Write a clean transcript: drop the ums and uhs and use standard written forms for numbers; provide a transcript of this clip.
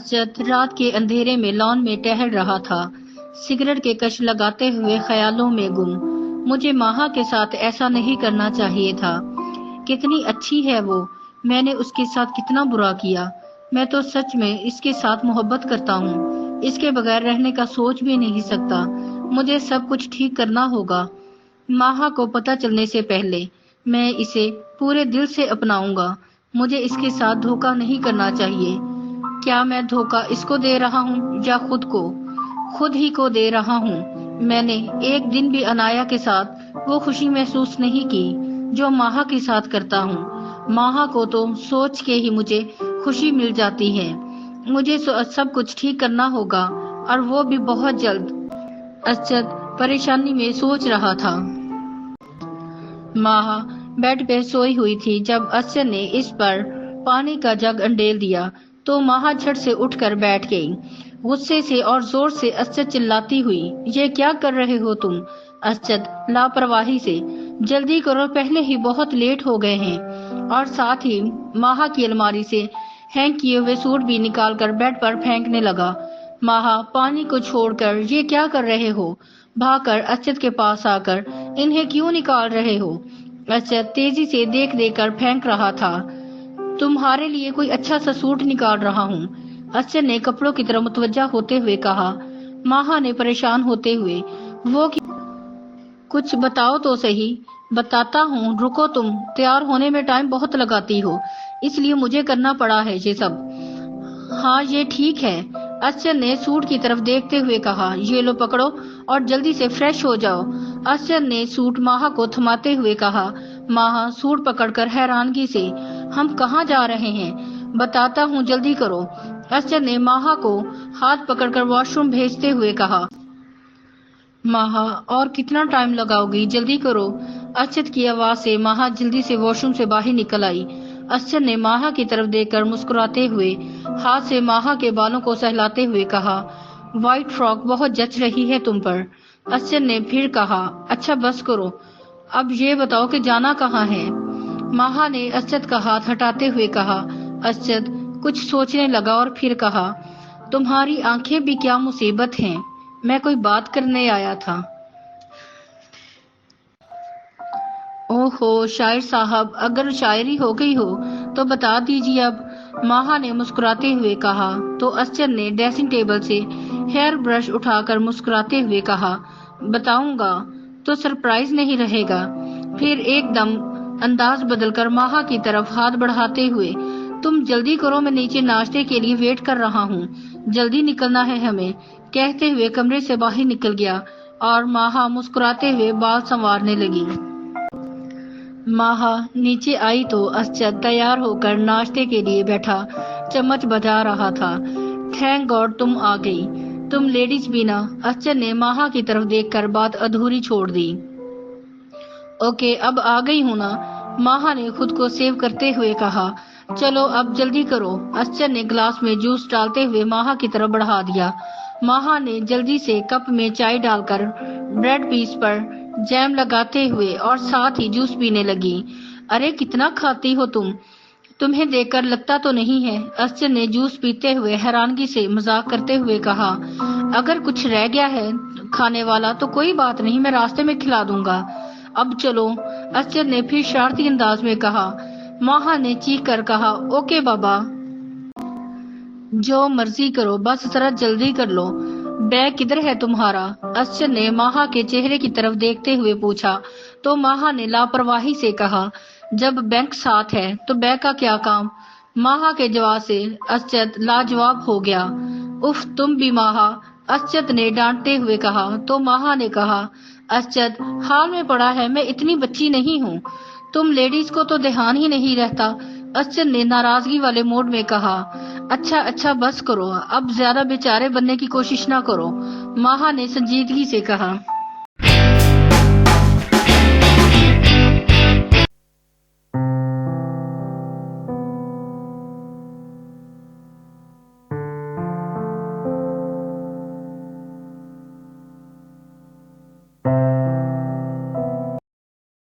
असद रात के अंधेरे में लॉन में टहल रहा था, सिगरेट के कश लगाते हुए ख्यालों में गुम। मुझे माहा के साथ ऐसा नहीं करना चाहिए था। कितनी अच्छी है वो, मैंने उसके साथ कितना बुरा किया। मैं तो सच में इसके साथ मोहब्बत करता हूँ, इसके बगैर रहने का सोच भी नहीं सकता। मुझे सब कुछ ठीक करना होगा। माहा को पता चलने से पहले मैं इसे पूरे दिल से अपनाऊंगा। मुझे इसके साथ धोखा नहीं करना चाहिए। क्या मैं धोखा इसको दे रहा हूँ या खुद को? खुद ही को दे रहा हूँ। मैंने एक दिन भी अनाया के साथ वो खुशी महसूस नहीं की जो माहा के साथ करता हूँ। माहा को तो सोच के ही मुझे खुशी मिल जाती है। मुझे सब कुछ ठीक करना होगा, और वो भी बहुत जल्द। असद परेशानी में सोच रहा था। माहा बेड पे सोई हुई थी। जब असद ने इस पर पानी का जग अंडेल दिया तो माहा झट से उठकर बैठ गई, गुस्से से और जोर से असद चिल्लाती हुई, ये क्या कर रहे हो तुम? असद लापरवाही से, जल्दी करो, पहले ही बहुत लेट हो गए हैं। और साथ ही माहा की अलमारी से हैंग किए हुए सूट भी निकालकर बेड पर फेंकने लगा। माहा पानी को छोड़कर, ये क्या कर रहे हो? भागकर असद के पास आकर, इन्हें क्यों निकाल रहे हो? असद तेजी से देख देख कर फेंक रहा था। तुम्हारे लिए कोई अच्छा सा सूट निकाल रहा हूँ, असद ने कपड़ों की तरफ मुतवज्जा होते हुए कहा। माहा ने परेशान होते हुए, वो कुछ बताओ तो सही। बताता हूँ, रुको, तुम तैयार होने में टाइम बहुत लगाती हो, इसलिए मुझे करना पड़ा है ये सब। हाँ, ये ठीक है, असद ने सूट की तरफ देखते हुए कहा। ये लो पकड़ो और जल्दी से फ्रेश हो जाओ, असद ने सूट माहा को थमाते हुए कहा। माहा सूट पकड़कर हैरानगी से, हम कहाँ जा रहे हैं? बताता हूँ, जल्दी करो, असद ने माहा को हाथ पकड़कर वॉशरूम भेजते हुए कहा। माहा, और कितना टाइम लगाओगी? जल्दी करो, असद की आवाज से माहा जल्दी से वॉशरूम से बाहर निकल आई। असद ने माहा की तरफ देखकर मुस्कुराते हुए हाथ से माहा के बालों को सहलाते हुए कहा, व्हाइट फ्रॉक बहुत जच रही है तुम पर। असद ने फिर कहा, अच्छा बस करो, अब ये बताओ कि जाना कहाँ है? माहा ने असद का हाथ हटाते हुए कहा। असद कुछ सोचने लगा और फिर कहा, तुम्हारी आंखें भी क्या मुसीबत हैं, मैं कोई बात करने आया था। ओहो शायर साहब, अगर शायरी हो गई हो तो बता दीजिए अब, माहा ने मुस्कुराते हुए कहा। तो असद ने ड्रेसिंग टेबल से हेयर ब्रश उठाकर मुस्कुराते हुए कहा, बताऊंगा तो सरप्राइज नहीं रहेगा। फिर एकदम अंदाज बदलकर माहा की तरफ हाथ बढ़ाते हुए, तुम जल्दी करो, मैं नीचे नाश्ते के लिए वेट कर रहा हूँ, जल्दी निकलना है हमें, कहते हुए कमरे से बाहर निकल गया। और माहा मुस्कुराते हुए बाल संवारने लगी। माहा नीचे आई तो असद तैयार होकर नाश्ते के लिए बैठा चम्मच बजा रहा था। थैंक गॉड तुम आ गई, तुम लेडीज भी ना। असद ने माहा की तरफ देखकर बात अधूरी छोड़ दी। ओके, अब आ गई हूं ना, माहा ने खुद को सेव करते हुए कहा। चलो अब जल्दी करो, असद ने ग्लास में जूस डालते हुए माहा की तरफ बढ़ा दिया। माहा ने जल्दी से कप में चाय डालकर ब्रेड पीस पर जैम लगाते हुए और साथ ही जूस पीने लगी। अरे कितना खाती हो तुम, तुम्हें देखकर लगता तो नहीं है, असद ने जूस पीते हुए हैरानगी से मजाक करते हुए कहा। अगर कुछ रह गया है खाने वाला तो कोई बात नहीं, मैं रास्ते में खिला दूंगा। अब चलो, असद ने फिर शरारती अंदाज में कहा। माहा ने चीख कर कहा, ओके बाबा, जो मर्जी करो, बस जरा जल्दी कर लो। बैग किधर है तुम्हारा? असद ने माहा के चेहरे की तरफ देखते हुए पूछा। तो माहा ने लापरवाही से कहा, जब बैंक साथ है तो बैग का क्या काम? माहा के जवाब से असद लाजवाब हो गया। उफ तुम भी माहा, असद ने डांटते हुए कहा। तो माहा ने कहा, असद हाल में पड़ा है, मैं इतनी बच्ची नहीं हूँ, तुम लेडीज को तो ध्यान ही नहीं रहता, असद ने नाराजगी वाले मूड में कहा। अच्छा अच्छा बस करो, अब ज्यादा बेचारे बनने की कोशिश ना करो, माहा ने संजीदगी से कहा।